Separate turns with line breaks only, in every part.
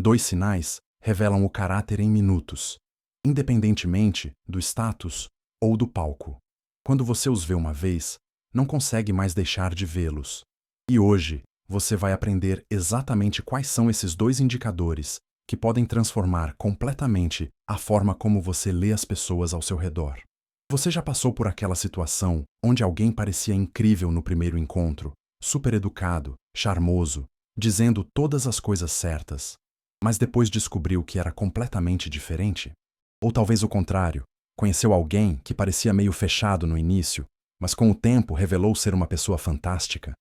Dois sinais revelam o caráter em minutos, independentemente do status ou do palco. Quando você os vê uma vez, não consegue mais deixar de vê-los. E hoje, você vai aprender exatamente quais são esses dois indicadores que podem transformar completamente a forma como você lê as pessoas ao seu redor. Você já passou por aquela situação onde alguém parecia incrível no primeiro encontro, super educado, charmoso, dizendo todas as coisas certas, mas depois descobriu que era completamente diferente? Ou talvez o contrário, conheceu alguém que parecia meio fechado no início, mas com o tempo revelou ser uma pessoa fantástica?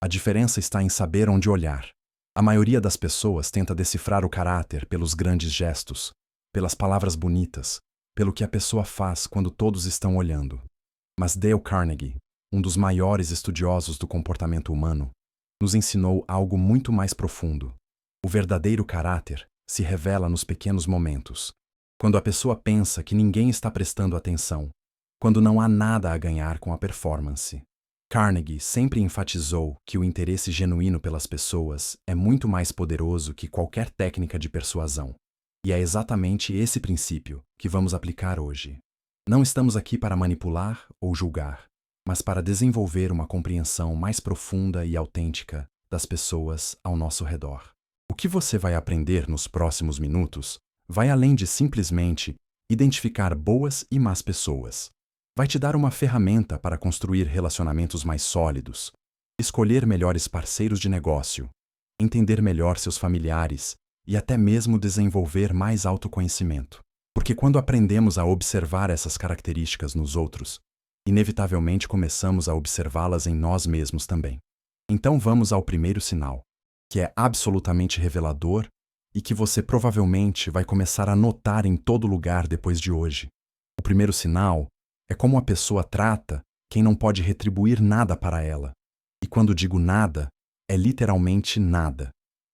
A diferença está em saber onde olhar. A maioria das pessoas tenta decifrar o caráter pelos grandes gestos, pelas palavras bonitas, pelo que a pessoa faz quando todos estão olhando. Mas Dale Carnegie, um dos maiores estudiosos do comportamento humano, nos ensinou algo muito mais profundo. O verdadeiro caráter se revela nos pequenos momentos. Quando a pessoa pensa que ninguém está prestando atenção, quando não há nada a ganhar com a performance. Carnegie sempre enfatizou que o interesse genuíno pelas pessoas é muito mais poderoso que qualquer técnica de persuasão. E é exatamente esse princípio que vamos aplicar hoje. Não estamos aqui para manipular ou julgar, mas para desenvolver uma compreensão mais profunda e autêntica das pessoas ao nosso redor. O que você vai aprender nos próximos minutos vai além de simplesmente identificar boas e más pessoas. Vai te dar uma ferramenta para construir relacionamentos mais sólidos, escolher melhores parceiros de negócio, entender melhor seus familiares e até mesmo desenvolver mais autoconhecimento. Porque quando aprendemos a observar essas características nos outros, inevitavelmente começamos a observá-las em nós mesmos também. Então vamos ao primeiro sinal, que é absolutamente revelador e que você provavelmente vai começar a notar em todo lugar depois de hoje. O primeiro sinal é como a pessoa trata quem não pode retribuir nada para ela. E quando digo nada, é literalmente nada.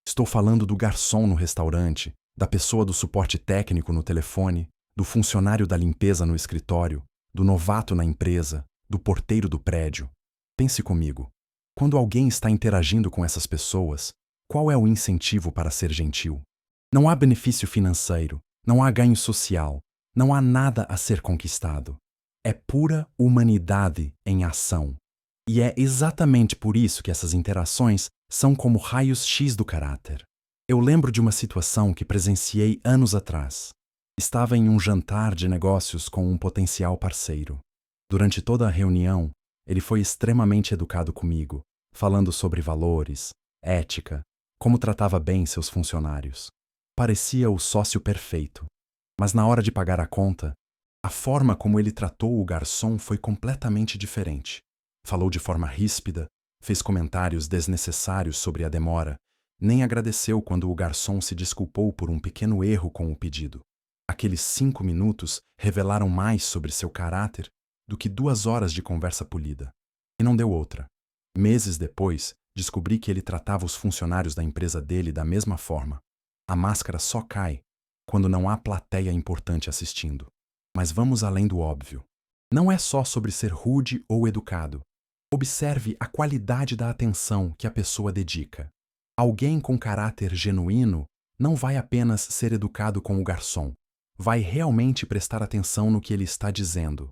Estou falando do garçom no restaurante, da pessoa do suporte técnico no telefone, do funcionário da limpeza no escritório, do novato na empresa, do porteiro do prédio. Pense comigo. Quando alguém está interagindo com essas pessoas, qual é o incentivo para ser gentil? Não há benefício financeiro, não há ganho social, não há nada a ser conquistado. É pura humanidade em ação. E é exatamente por isso que essas interações são como raios-x do caráter. Eu lembro de uma situação que presenciei anos atrás. Estava em um jantar de negócios com um potencial parceiro. Durante toda a reunião, ele foi extremamente educado comigo, falando sobre valores, ética, como tratava bem seus funcionários. Parecia o sócio perfeito. Mas na hora de pagar a conta, a forma como ele tratou o garçom foi completamente diferente. Falou de forma ríspida, fez comentários desnecessários sobre a demora, nem agradeceu quando o garçom se desculpou por um pequeno erro com o pedido. Aqueles 5 minutos revelaram mais sobre seu caráter do que 2 horas de conversa polida. E não deu outra. Meses depois, descobri que ele tratava os funcionários da empresa dele da mesma forma. A máscara só cai quando não há plateia importante assistindo. Mas vamos além do óbvio. Não é só sobre ser rude ou educado. Observe a qualidade da atenção que a pessoa dedica. Alguém com caráter genuíno não vai apenas ser educado com o garçom. Vai realmente prestar atenção no que ele está dizendo.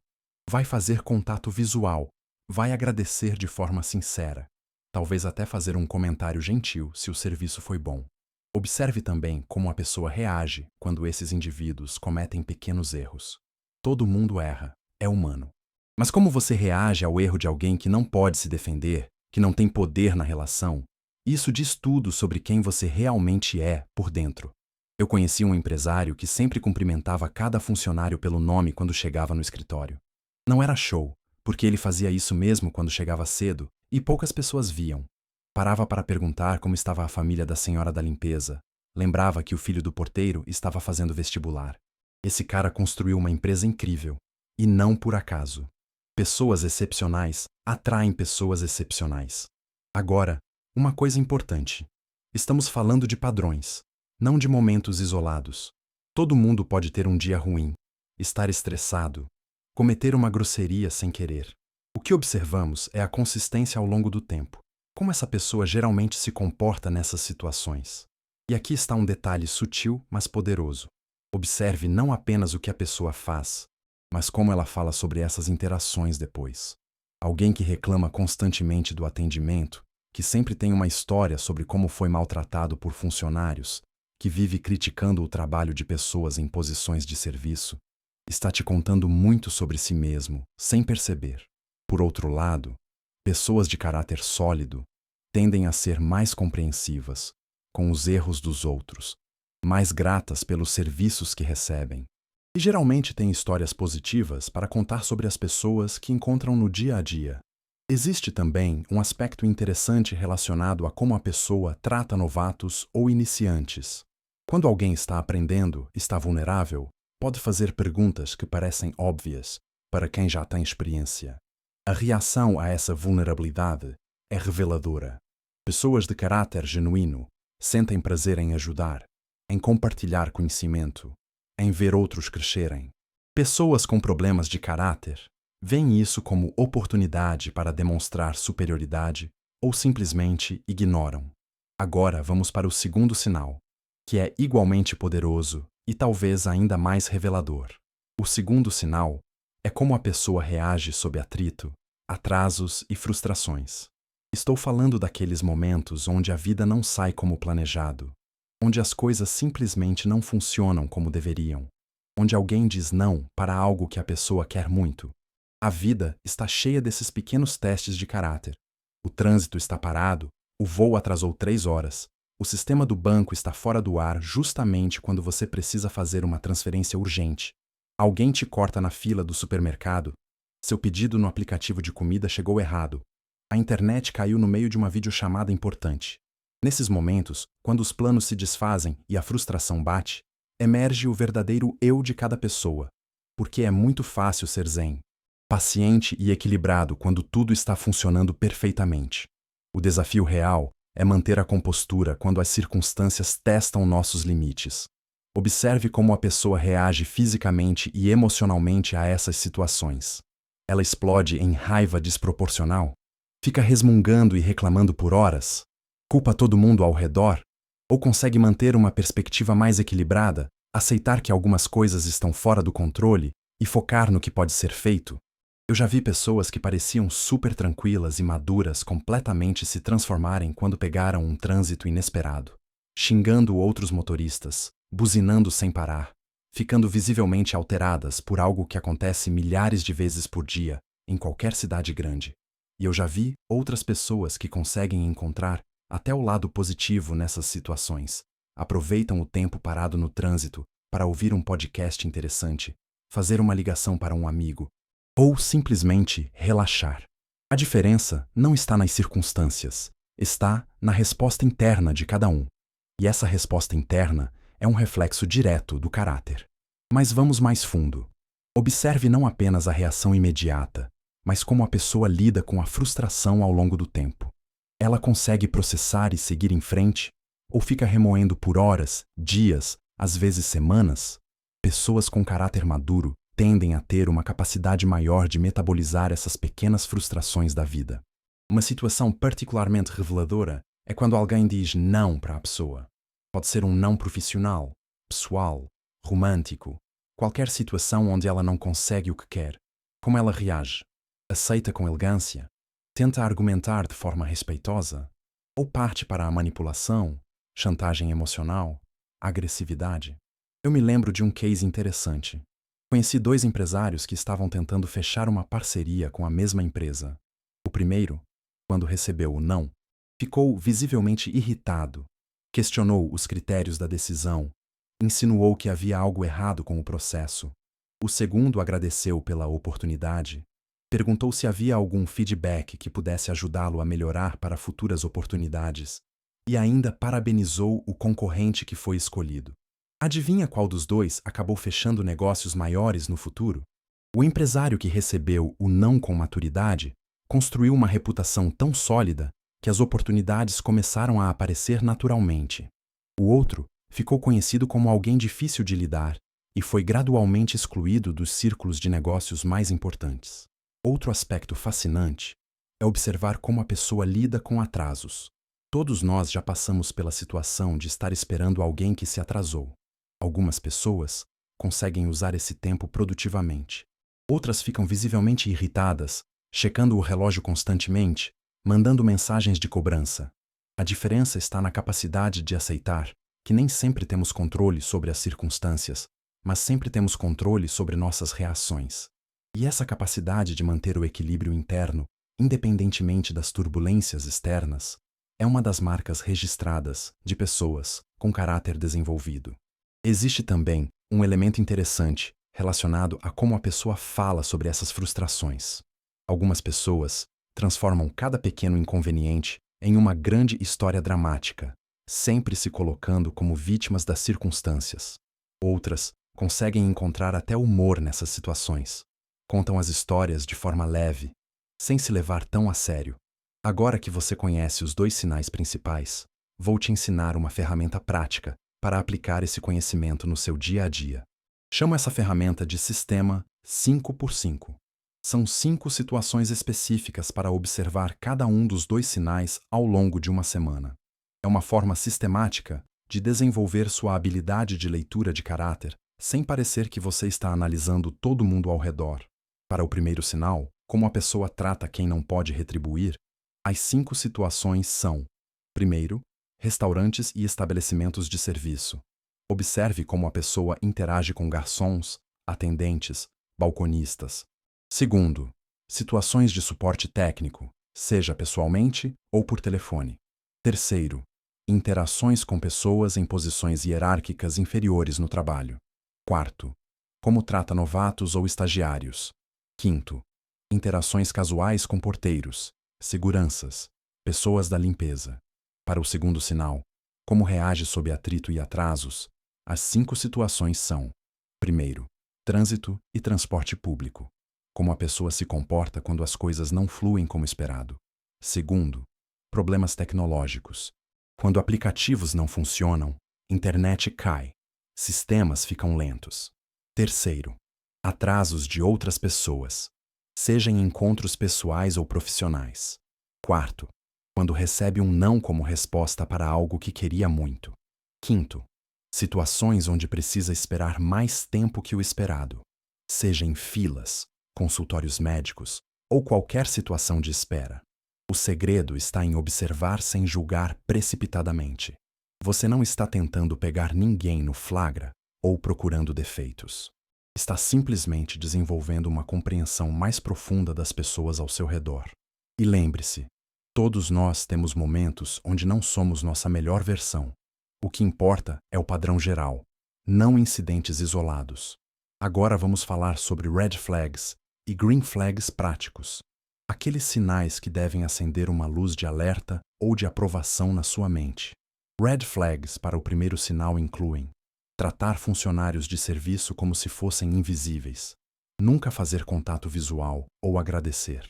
Vai fazer contato visual. Vai agradecer de forma sincera. Talvez até fazer um comentário gentil se o serviço foi bom. Observe também como a pessoa reage quando esses indivíduos cometem pequenos erros. Todo mundo erra, é humano. Mas como você reage ao erro de alguém que não pode se defender, que não tem poder na relação, isso diz tudo sobre quem você realmente é por dentro. Eu conheci um empresário que sempre cumprimentava cada funcionário pelo nome quando chegava no escritório. Não era show, porque ele fazia isso mesmo quando chegava cedo e poucas pessoas viam. Parava para perguntar como estava a família da senhora da limpeza. Lembrava que o filho do porteiro estava fazendo vestibular. Esse cara construiu uma empresa incrível. E não por acaso. Pessoas excepcionais atraem pessoas excepcionais. Agora, uma coisa importante. Estamos falando de padrões, não de momentos isolados. Todo mundo pode ter um dia ruim, estar estressado, cometer uma grosseria sem querer. O que observamos é a consistência ao longo do tempo. Como essa pessoa geralmente se comporta nessas situações? E aqui está um detalhe sutil, mas poderoso. Observe não apenas o que a pessoa faz, mas como ela fala sobre essas interações depois. Alguém que reclama constantemente do atendimento, que sempre tem uma história sobre como foi maltratado por funcionários, que vive criticando o trabalho de pessoas em posições de serviço, está te contando muito sobre si mesmo, sem perceber. Por outro lado, pessoas de caráter sólido tendem a ser mais compreensivas com os erros dos outros, mais gratas pelos serviços que recebem. E geralmente têm histórias positivas para contar sobre as pessoas que encontram no dia a dia. Existe também um aspecto interessante relacionado a como a pessoa trata novatos ou iniciantes. Quando alguém está aprendendo, está vulnerável, pode fazer perguntas que parecem óbvias para quem já tem experiência. A reação a essa vulnerabilidade é reveladora. Pessoas de caráter genuíno sentem prazer em ajudar, em compartilhar conhecimento, em ver outros crescerem. Pessoas com problemas de caráter veem isso como oportunidade para demonstrar superioridade ou simplesmente ignoram. Agora vamos para o segundo sinal, que é igualmente poderoso e talvez ainda mais revelador. O segundo sinal é como a pessoa reage sob atrito, atrasos e frustrações. Estou falando daqueles momentos onde a vida não sai como planejado, onde as coisas simplesmente não funcionam como deveriam, onde alguém diz não para algo que a pessoa quer muito. A vida está cheia desses pequenos testes de caráter. O trânsito está parado, o voo atrasou 3 horas, o sistema do banco está fora do ar justamente quando você precisa fazer uma transferência urgente. Alguém te corta na fila do supermercado, seu pedido no aplicativo de comida chegou errado. A internet caiu no meio de uma videochamada importante. Nesses momentos, quando os planos se desfazem e a frustração bate, emerge o verdadeiro eu de cada pessoa, porque é muito fácil ser zen, paciente e equilibrado quando tudo está funcionando perfeitamente. O desafio real é manter a compostura quando as circunstâncias testam nossos limites. Observe como a pessoa reage fisicamente e emocionalmente a essas situações. Ela explode em raiva desproporcional? Fica resmungando e reclamando por horas? Culpa todo mundo ao redor? Ou consegue manter uma perspectiva mais equilibrada, aceitar que algumas coisas estão fora do controle e focar no que pode ser feito? Eu já vi pessoas que pareciam super tranquilas e maduras completamente se transformarem quando pegaram um trânsito inesperado, xingando outros motoristas, buzinando sem parar, ficando visivelmente alteradas por algo que acontece milhares de vezes por dia em qualquer cidade grande. E eu já vi outras pessoas que conseguem encontrar até o lado positivo nessas situações. Aproveitam o tempo parado no trânsito para ouvir um podcast interessante, fazer uma ligação para um amigo, ou simplesmente relaxar. A diferença não está nas circunstâncias, está na resposta interna de cada um. E essa resposta interna é um reflexo direto do caráter. Mas vamos mais fundo. Observe não apenas a reação imediata, mas como a pessoa lida com a frustração ao longo do tempo. Ela consegue processar e seguir em frente? Ou fica remoendo por horas, dias, às vezes semanas? Pessoas com caráter maduro tendem a ter uma capacidade maior de metabolizar essas pequenas frustrações da vida. Uma situação particularmente reveladora é quando alguém diz não para a pessoa. Pode ser um não profissional, pessoal, romântico, qualquer situação onde ela não consegue o que quer. Como ela reage? Aceita com elegância? Tenta argumentar de forma respeitosa? Ou parte para a manipulação, chantagem emocional, agressividade? Eu me lembro de um case interessante. Conheci 2 empresários que estavam tentando fechar uma parceria com a mesma empresa. O primeiro, quando recebeu o não, ficou visivelmente irritado, questionou os critérios da decisão, insinuou que havia algo errado com o processo. O segundo agradeceu pela oportunidade, perguntou se havia algum feedback que pudesse ajudá-lo a melhorar para futuras oportunidades e ainda parabenizou o concorrente que foi escolhido. Adivinha qual dos 2 acabou fechando negócios maiores no futuro? O empresário que recebeu o não com maturidade construiu uma reputação tão sólida que as oportunidades começaram a aparecer naturalmente. O outro ficou conhecido como alguém difícil de lidar e foi gradualmente excluído dos círculos de negócios mais importantes. Outro aspecto fascinante é observar como a pessoa lida com atrasos. Todos nós já passamos pela situação de estar esperando alguém que se atrasou. Algumas pessoas conseguem usar esse tempo produtivamente. Outras ficam visivelmente irritadas, checando o relógio constantemente, mandando mensagens de cobrança. A diferença está na capacidade de aceitar que nem sempre temos controle sobre as circunstâncias, mas sempre temos controle sobre nossas reações. E essa capacidade de manter o equilíbrio interno, independentemente das turbulências externas, é uma das marcas registradas de pessoas com caráter desenvolvido. Existe também um elemento interessante relacionado a como a pessoa fala sobre essas frustrações. Algumas pessoas transformam cada pequeno inconveniente em uma grande história dramática, sempre se colocando como vítimas das circunstâncias. Outras conseguem encontrar até humor nessas situações. Contam as histórias de forma leve, sem se levar tão a sério. Agora que você conhece os dois sinais principais, vou te ensinar uma ferramenta prática para aplicar esse conhecimento no seu dia a dia. Chamo essa ferramenta de Sistema 5x5. São 5 situações específicas para observar cada um dos dois sinais ao longo de uma semana. É uma forma sistemática de desenvolver sua habilidade de leitura de caráter, sem parecer que você está analisando todo mundo ao redor. Para o primeiro sinal, como a pessoa trata quem não pode retribuir, as 5 situações são: primeiro, restaurantes e estabelecimentos de serviço. Observe como a pessoa interage com garçons, atendentes, balconistas. Segundo, situações de suporte técnico, seja pessoalmente ou por telefone. Terceiro, interações com pessoas em posições hierárquicas inferiores no trabalho. Quarto, como trata novatos ou estagiários. Quinto, interações casuais com porteiros, seguranças, pessoas da limpeza. Para o segundo sinal, como reage sob atrito e atrasos, as 5 situações são: primeiro, trânsito e transporte público. Como a pessoa se comporta quando as coisas não fluem como esperado. Segundo, problemas tecnológicos. Quando aplicativos não funcionam, internet cai, sistemas ficam lentos. Terceiro, atrasos de outras pessoas, seja em encontros pessoais ou profissionais. Quarto, quando recebe um não como resposta para algo que queria muito. Quinto, situações onde precisa esperar mais tempo que o esperado, seja em filas, consultórios médicos ou qualquer situação de espera. O segredo está em observar sem julgar precipitadamente. Você não está tentando pegar ninguém no flagra ou procurando defeitos. Está simplesmente desenvolvendo uma compreensão mais profunda das pessoas ao seu redor. E lembre-se, todos nós temos momentos onde não somos nossa melhor versão. O que importa é o padrão geral, não incidentes isolados. Agora vamos falar sobre red flags e green flags práticos. Aqueles sinais que devem acender uma luz de alerta ou de aprovação na sua mente. Red flags para o primeiro sinal incluem: tratar funcionários de serviço como se fossem invisíveis. Nunca fazer contato visual ou agradecer.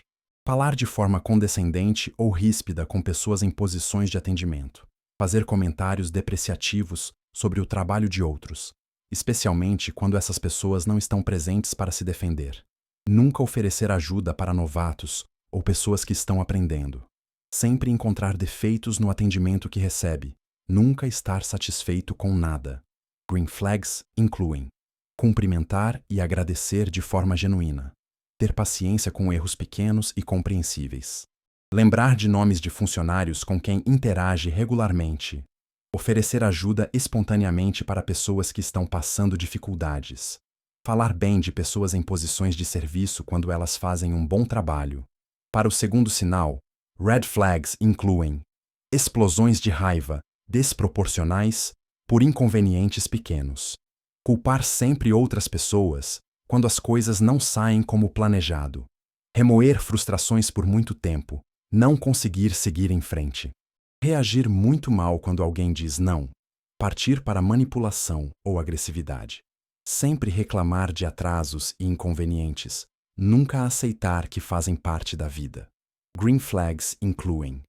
Falar de forma condescendente ou ríspida com pessoas em posições de atendimento. Fazer comentários depreciativos sobre o trabalho de outros, especialmente quando essas pessoas não estão presentes para se defender. Nunca oferecer ajuda para novatos ou pessoas que estão aprendendo. Sempre encontrar defeitos no atendimento que recebe. Nunca estar satisfeito com nada. Green flags incluem: cumprimentar e agradecer de forma genuína. Ter paciência com erros pequenos e compreensíveis. Lembrar de nomes de funcionários com quem interage regularmente. Oferecer ajuda espontaneamente para pessoas que estão passando dificuldades. Falar bem de pessoas em posições de serviço quando elas fazem um bom trabalho. Para o segundo sinal, red flags incluem: explosões de raiva desproporcionais por inconvenientes pequenos. Culpar sempre outras pessoas quando as coisas não saem como planejado. Remoer frustrações por muito tempo. Não conseguir seguir em frente. Reagir muito mal quando alguém diz não. Partir para manipulação ou agressividade. Sempre reclamar de atrasos e inconvenientes. Nunca aceitar que fazem parte da vida. Green flags incluem: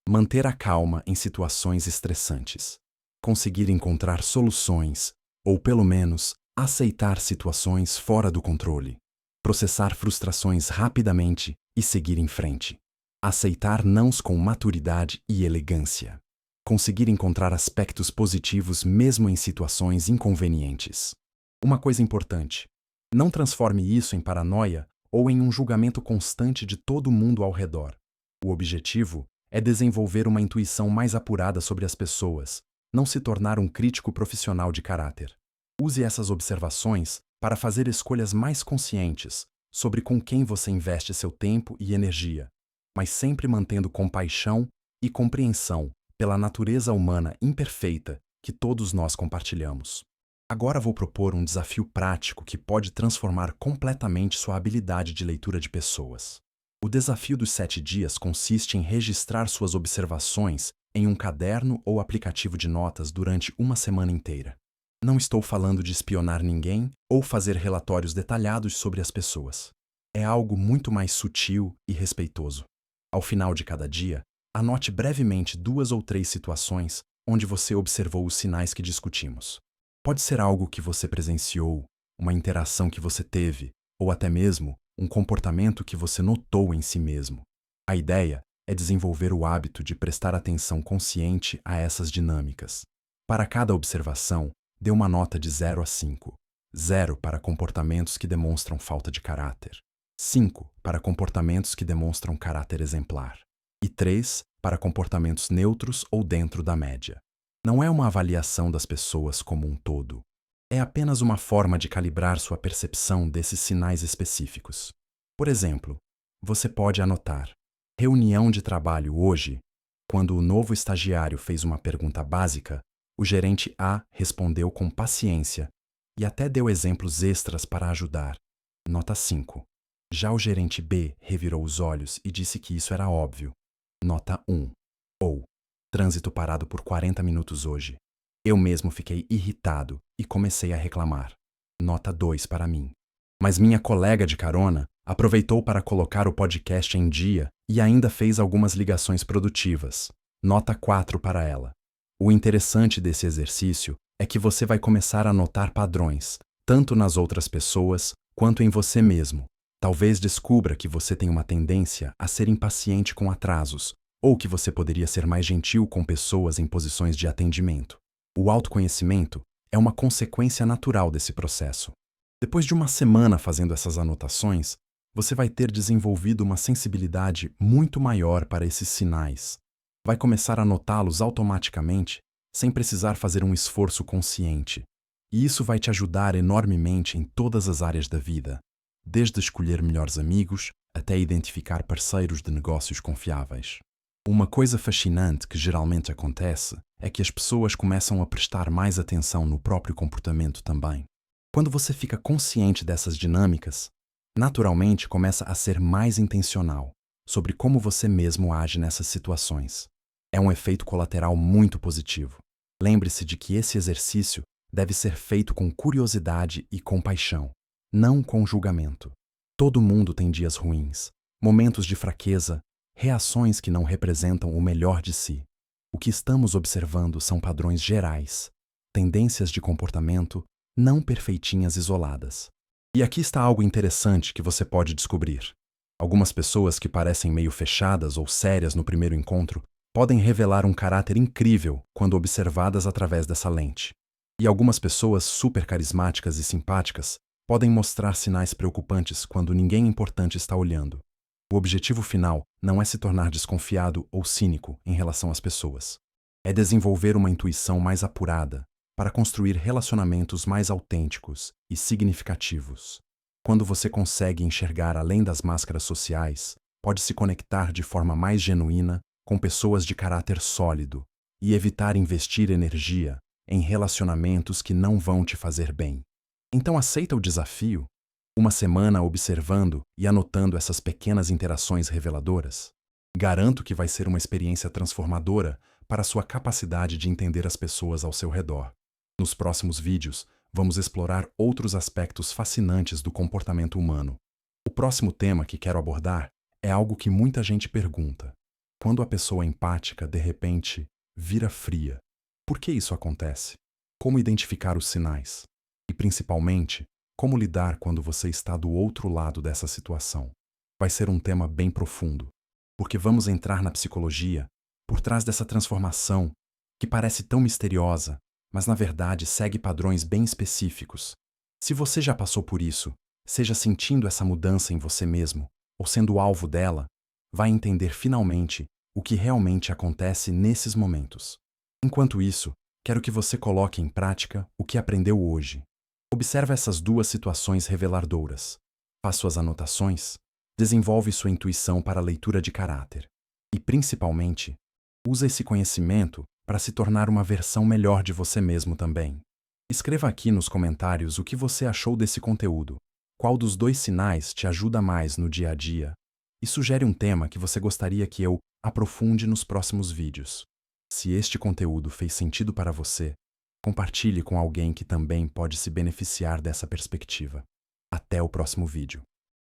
manter a calma em situações estressantes. Conseguir encontrar soluções, ou pelo menos, aceitar situações fora do controle. Processar frustrações rapidamente e seguir em frente. Aceitar nãos com maturidade e elegância. conseguir encontrar aspectos positivos mesmo em situações inconvenientes. Uma coisa importante: não transforme isso em paranoia ou em um julgamento constante de todo mundo ao redor. O objetivo é desenvolver uma intuição mais apurada sobre as pessoas, não se tornar um crítico profissional de caráter. Use essas observações para fazer escolhas mais conscientes sobre com quem você investe seu tempo e energia, mas sempre mantendo compaixão e compreensão pela natureza humana imperfeita que todos nós compartilhamos. Agora vou propor um desafio prático que pode transformar completamente sua habilidade de leitura de pessoas. O desafio dos 7 dias consiste em registrar suas observações em um caderno ou aplicativo de notas durante uma semana inteira. Não estou falando de espionar ninguém ou fazer relatórios detalhados sobre as pessoas. É algo muito mais sutil e respeitoso. Ao final de cada dia, anote brevemente 2 ou 3 situações onde você observou os sinais que discutimos. Pode ser algo que você presenciou, uma interação que você teve, ou até mesmo um comportamento que você notou em si mesmo. A ideia é desenvolver o hábito de prestar atenção consciente a essas dinâmicas. Para cada observação, dê uma nota de 0 a 5. 0 para comportamentos que demonstram falta de caráter. 5 para comportamentos que demonstram caráter exemplar. E 3 para comportamentos neutros ou dentro da média. Não é uma avaliação das pessoas como um todo. É apenas uma forma de calibrar sua percepção desses sinais específicos. Por exemplo, você pode anotar: reunião de trabalho hoje, quando o novo estagiário fez uma pergunta básica, o gerente A respondeu com paciência e até deu exemplos extras para ajudar. Nota 5. Já o gerente B revirou os olhos e disse que isso era óbvio. Nota 1. Ou: trânsito parado por 40 minutos hoje. Eu mesmo fiquei irritado e comecei a reclamar. Nota 2 para mim. Mas minha colega de carona aproveitou para colocar o podcast em dia e ainda fez algumas ligações produtivas. Nota 4 para ela. O interessante desse exercício é que você vai começar a notar padrões, tanto nas outras pessoas quanto em você mesmo. Talvez descubra que você tem uma tendência a ser impaciente com atrasos, ou que você poderia ser mais gentil com pessoas em posições de atendimento. O autoconhecimento é uma consequência natural desse processo. Depois de uma semana fazendo essas anotações, você vai ter desenvolvido uma sensibilidade muito maior para esses sinais. Vai começar a notá-los automaticamente, sem precisar fazer um esforço consciente. E isso vai te ajudar enormemente em todas as áreas da vida, desde escolher melhores amigos até identificar parceiros de negócios confiáveis. Uma coisa fascinante que geralmente acontece é que as pessoas começam a prestar mais atenção no próprio comportamento também. Quando você fica consciente dessas dinâmicas, naturalmente começa a ser mais intencional sobre como você mesmo age nessas situações. É um efeito colateral muito positivo. Lembre-se de que esse exercício deve ser feito com curiosidade e compaixão, não com julgamento. Todo mundo tem dias ruins, momentos de fraqueza, reações que não representam o melhor de si. O que estamos observando são padrões gerais, tendências de comportamento não perfeitinhas isoladas. E aqui está algo interessante que você pode descobrir. Algumas pessoas que parecem meio fechadas ou sérias no primeiro encontro podem revelar um caráter incrível quando observadas através dessa lente. E algumas pessoas super carismáticas e simpáticas podem mostrar sinais preocupantes quando ninguém importante está olhando. O objetivo final não é se tornar desconfiado ou cínico em relação às pessoas. É desenvolver uma intuição mais apurada para construir relacionamentos mais autênticos e significativos. Quando você consegue enxergar além das máscaras sociais, pode se conectar de forma mais genuína com pessoas de caráter sólido e evitar investir energia em relacionamentos que não vão te fazer bem. Então aceita o desafio? Uma semana observando e anotando essas pequenas interações reveladoras? Garanto que vai ser uma experiência transformadora para a sua capacidade de entender as pessoas ao seu redor. Nos próximos vídeos, vamos explorar outros aspectos fascinantes do comportamento humano. O próximo tema que quero abordar é algo que muita gente pergunta. Quando a pessoa empática, de repente, vira fria, por que isso acontece? Como identificar os sinais? E, principalmente, como lidar quando você está do outro lado dessa situação? Vai ser um tema bem profundo, porque vamos entrar na psicologia, por trás dessa transformação que parece tão misteriosa, mas na verdade segue padrões bem específicos. Se você já passou por isso, seja sentindo essa mudança em você mesmo, ou sendo alvo dela, vai entender finalmente o que realmente acontece nesses momentos. Enquanto isso, quero que você coloque em prática o que aprendeu hoje. Observe essas duas situações reveladoras. Faz suas anotações, desenvolve sua intuição para a leitura de caráter. E, principalmente, usa esse conhecimento para se tornar uma versão melhor de você mesmo também. Escreva aqui nos comentários o que você achou desse conteúdo, qual dos dois sinais te ajuda mais no dia a dia, e sugere um tema que você gostaria que eu aprofunde nos próximos vídeos. Se este conteúdo fez sentido para você, compartilhe com alguém que também pode se beneficiar dessa perspectiva. Até o próximo vídeo.